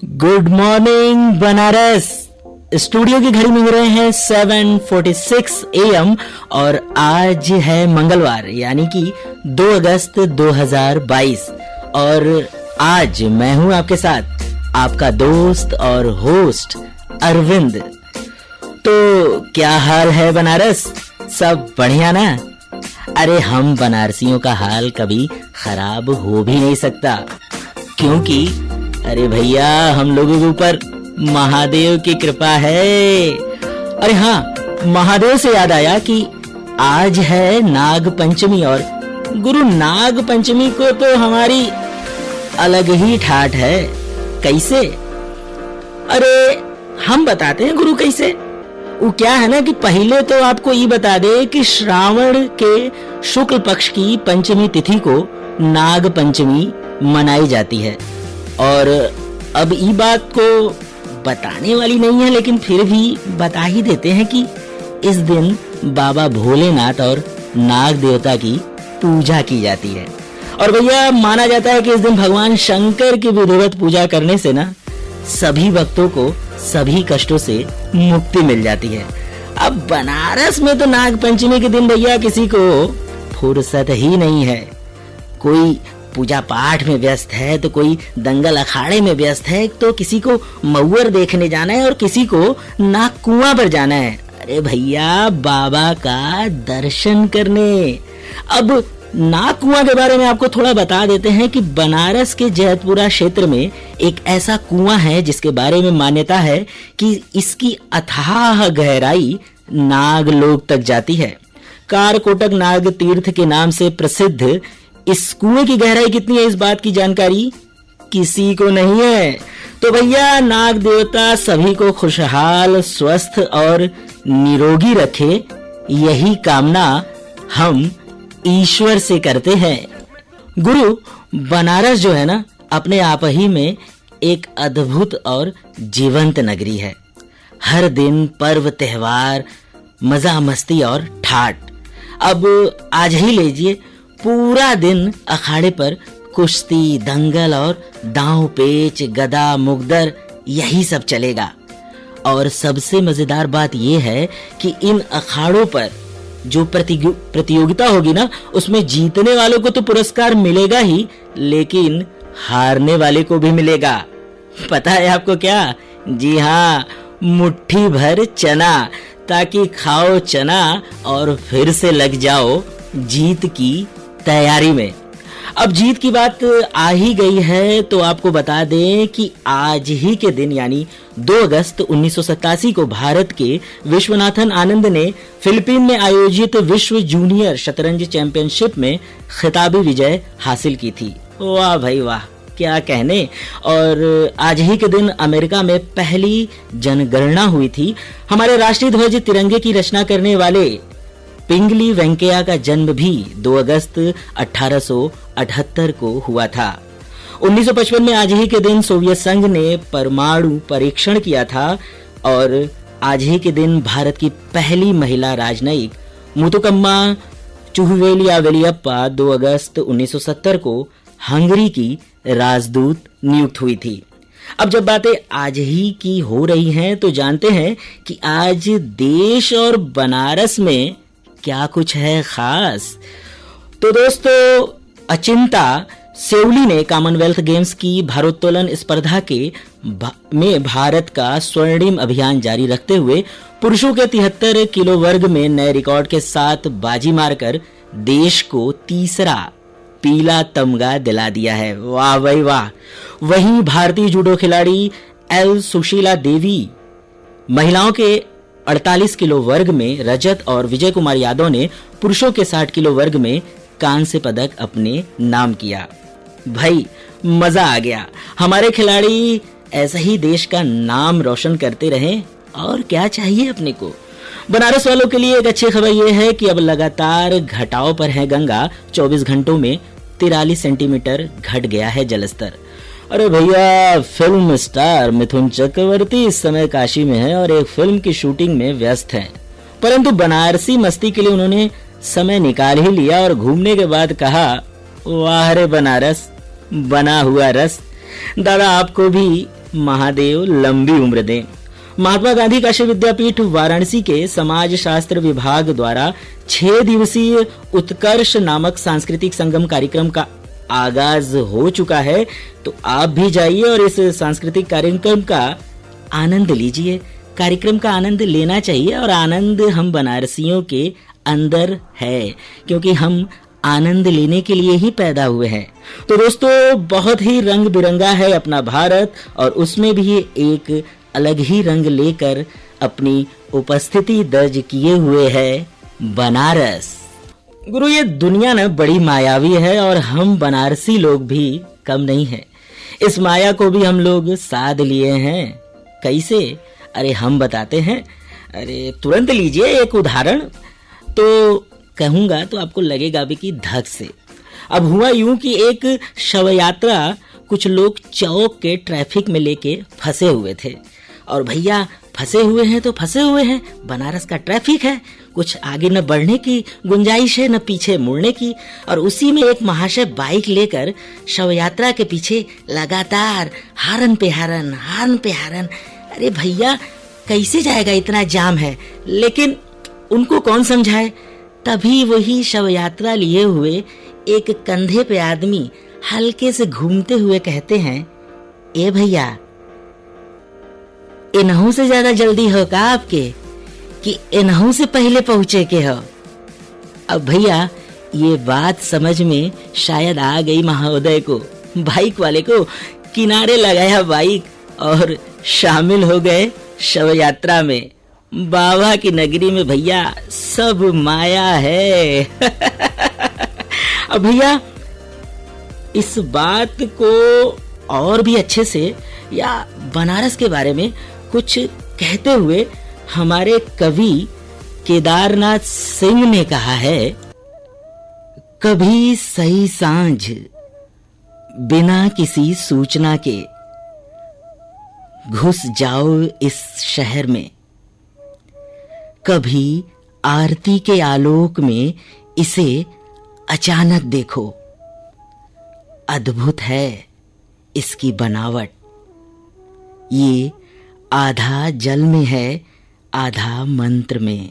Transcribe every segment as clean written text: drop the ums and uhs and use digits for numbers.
Good morning Banaras. Studio की घड़ी में हो रहे हैं 7:46 AM और आज है मंगलवार यानी कि 2 अगस्त 2022 और आज मैं हूं आपके साथ आपका दोस्त और होस्ट अरविंद। तो क्या हाल है बनारस, सब बढ़िया ना? अरे हम बनारसियों का हाल कभी खराब हो भी नहीं सकता क्योंकि अरे भैया हम लोगों के ऊपर महादेव की कृपा है। अरे हाँ, महादेव से याद आया कि आज है नाग पंचमी और गुरु नाग पंचमी को तो हमारी अलग ही ठाठ है। कैसे? अरे हम बताते हैं गुरु कैसे। वो क्या है ना कि पहले तो आपको ये बता दे कि श्रावण के शुक्ल पक्ष की पंचमी तिथि को नाग पंचमी मनाई जाती है। और अब ये बात को बताने वाली नहीं है लेकिन फिर भी बता ही देते हैं कि इस दिन बाबा भोलेनाथ और नाग देवता की पूजा की जाती है। और भैया माना जाता है कि इस दिन भगवान शंकर की विधिवत पूजा करने से ना सभी भक्तों को सभी कष्टों से मुक्ति मिल जाती है। अब बनारस में तो नाग पंचमी के दिन भैया किसी को फुर्सत ही नहीं है। कोई पूजा पाठ में व्यस्त है तो कोई दंगल अखाड़े में व्यस्त है, तो किसी को मऊर देखने जाना है और किसी को नाग कुआं पर जाना है। अरे भैया बाबा का दर्शन करने। अब नाग कुआं के बारे में आपको थोड़ा बता देते हैं कि बनारस के जैतपुरा क्षेत्र में एक ऐसा कुआं है जिसके बारे में मान्यता है कि इसकी अथाह गहराई नागलोक तक जाती है। कारकोटक नाग तीर्थ के नाम से प्रसिद्ध इस कुएं की गहराई कितनी है, इस बात की जानकारी किसी को नहीं है। तो भैया नाग देवता सभी को खुशहाल, स्वस्थ और निरोगी रखे, यही कामना हम ईश्वर से करते हैं। गुरु बनारस जो है ना अपने आप ही में एक अद्भुत और जीवंत नगरी है। हर दिन पर्व, त्योहार, मजा मस्ती और ठाट। अब आज ही लीजिए, पूरा दिन अखाड़े पर कुश्ती, दंगल और दांव पेच, गदा, मुगदर यही सब चलेगा। और सबसे मजेदार बात यह है कि इन अखाड़ों पर जो प्रतियोगिता होगी ना उसमें जीतने वालों को तो पुरस्कार मिलेगा ही, लेकिन हारने वाले को भी मिलेगा। पता है आपको क्या? जी हाँ, मुट्ठी भर चना, ताकि खाओ चना और फिर से लग जाओ जीत की तैयारी में। अब जीत की बात आ ही गई है तो आपको बता दें कि आज ही के दिन यानी 2 अगस्त 1987 को भारत के विश्वनाथन आनंद ने फिलीपीन में आयोजित विश्व जूनियर शतरंज चैंपियनशिप में खिताबी विजय हासिल की थी। वाह भाई वाह, क्या कहने। और आज ही के दिन अमेरिका में पहली जनगणना हुई थी। हमारे राष्ट्रीय ध्वज तिरंगे की रचना करने वाले पिंगली वेंकैया का जन्म भी 2 अगस्त 1878 को हुआ था। 1955 में आज ही के दिन सोवियत संघ ने परमाणु परीक्षण किया था। और आज ही के दिन भारत की पहली महिला राजनयिक मुथुकम्मा चुहुवेलिया वेलियप्पा 2 अगस्त 1970 को हंगरी की राजदूत नियुक्त हुई थी। अब जब बातें आज ही की हो रही हैं तो जानते हैं कि आज देश और बनारस में क्या कुछ है खास। तो दोस्तों, अचिंता सेवली ने कॉमनवेल्थ गेम्स की भारोत्तोलन स्पर्धा में भारत का स्वर्णिम अभियान जारी रखते हुए पुरुषों के 73 किलो वर्ग में नए रिकॉर्ड के साथ बाजी मारकर देश को तीसरा पीला तमगा दिला दिया है। वाह भाई वाह। वहीं भारतीय जूडो खिलाड़ी एल सुशीला देवी महिलाओं के 48 किलो वर्ग में रजत और विजय कुमार यादव ने पुरुषों के 60 किलो वर्ग में कांस्य पदक अपने नाम किया। भाई मजा आ गया। हमारे खिलाड़ी ऐसा ही देश का नाम रोशन करते रहें और क्या चाहिए अपने को। बनारस वालों के लिए एक अच्छी खबर यह है कि अब लगातार घटाव पर है गंगा। 24 घंटों में 43 सेंटीमीटर घट गया है जलस्तर। अरे भैया, फिल्म स्टार मिथुन चक्रवर्ती इस समय काशी में है और एक फिल्म की शूटिंग में व्यस्त हैं। परंतु बनारसी मस्ती के लिए उन्होंने समय निकाल ही लिया और घूमने के बाद कहा, वाह रे बनारस, बना हुआ रस। दादा आपको भी महादेव लंबी उम्र दें। महात्मा गांधी काशी विद्यापीठ वाराणसी के समाज शास्त्र विभाग द्वारा 6 दिवसीय उत्कर्ष नामक सांस्कृतिक संगम कार्यक्रम का आगाज हो चुका है। तो आप भी जाइए और इस सांस्कृतिक कार्यक्रम का आनंद लीजिए। कार्यक्रम का आनंद लेना चाहिए और आनंद हम बनारसियों के अंदर है, क्योंकि हम आनंद लेने के लिए ही पैदा हुए हैं। तो दोस्तों, बहुत ही रंग बिरंगा है अपना भारत और उसमें भी एक अलग ही रंग लेकर अपनी उपस्थिति दर्ज किए हुए है बनारस। गुरु, ये दुनिया ना बड़ी मायावी है और हम बनारसी लोग भी कम नहीं हैं। इस माया को भी हम लोग साध लिए हैं। कैसे? अरे हम बताते हैं। अरे तुरंत लीजिए एक उदाहरण। तो कहूंगा तो आपको लगेगा भी कि धक से। अब हुआ यूं कि एक शव यात्रा कुछ लोग चौक के ट्रैफिक में लेके फंसे हुए थे। और भैया फंसे हुए हैं तो फंसे हुए हैं, बनारस का ट्रैफिक है, कुछ आगे न बढ़ने की गुंजाइश है न पीछे मुड़ने की। और उसी में एक महाशय बाइक लेकर शव यात्रा के पीछे लगातार हारन पे हारन, हारन पे हारन। अरे भैया कैसे जाएगा, इतना जाम है। लेकिन उनको कौन समझाए। तभी वही शव यात्रा लिए हुए एक कंधे पे आदमी हल्के से घूमते हुए कहते हैं, ए भैया, इन्हों से ज्यादा जल्दी हो का आपके, कि इन्हों से पहले पहुंचे के हो। अब भैया ये बात समझ में शायद आ गई महोदय को। बाइक वाले को किनारे लगाया बाइक और शामिल हो गए शव यात्रा में। बाबा की नगरी में भैया सब माया है। अब भैया इस बात को और भी अच्छे से या बनारस के बारे में कुछ कहते हुए हमारे कवि केदारनाथ सिंह ने कहा है, कभी सही सांझ बिना किसी सूचना के घुस जाओ इस शहर में, कभी आरती के आलोक में इसे अचानक देखो, अद्भुत है इसकी बनावट। ये आधा जल में है, आधा मंत्र में,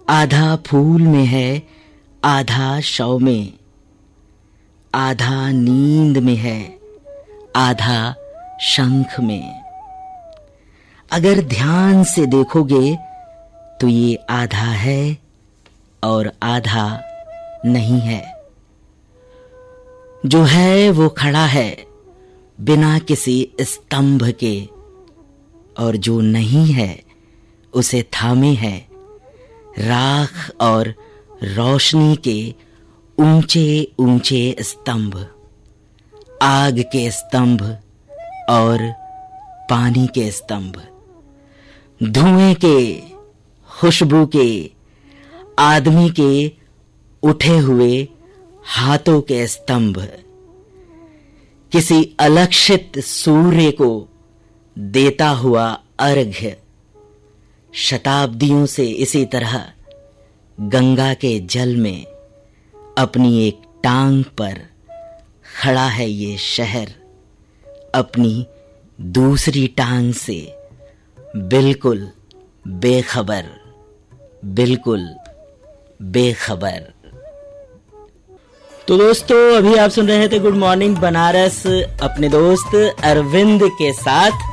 आधा फूल में है, आधा शव में, आधा नींद में है, आधा शंख में। अगर ध्यान से देखोगे तो ये आधा है और आधा नहीं है। जो है वो खड़ा है बिना किसी स्तंभ के, और जो नहीं है उसे थामे है राख और रोशनी के ऊंचे ऊंचे स्तंभ, आग के स्तंभ और पानी के स्तंभ, धुएं के, खुशबू के, आदमी के उठे हुए हाथों के स्तंभ, किसी अलक्षित सूर्य को देता हुआ अर्घ्य। शताब्दियों से इसी तरह गंगा के जल में अपनी एक टांग पर खड़ा है ये शहर, अपनी दूसरी टांग से बिल्कुल बेखबर, बिल्कुल बेखबर। तो दोस्तों, अभी आप सुन रहे थे गुड मॉर्निंग बनारस अपने दोस्त अरविंद के साथ।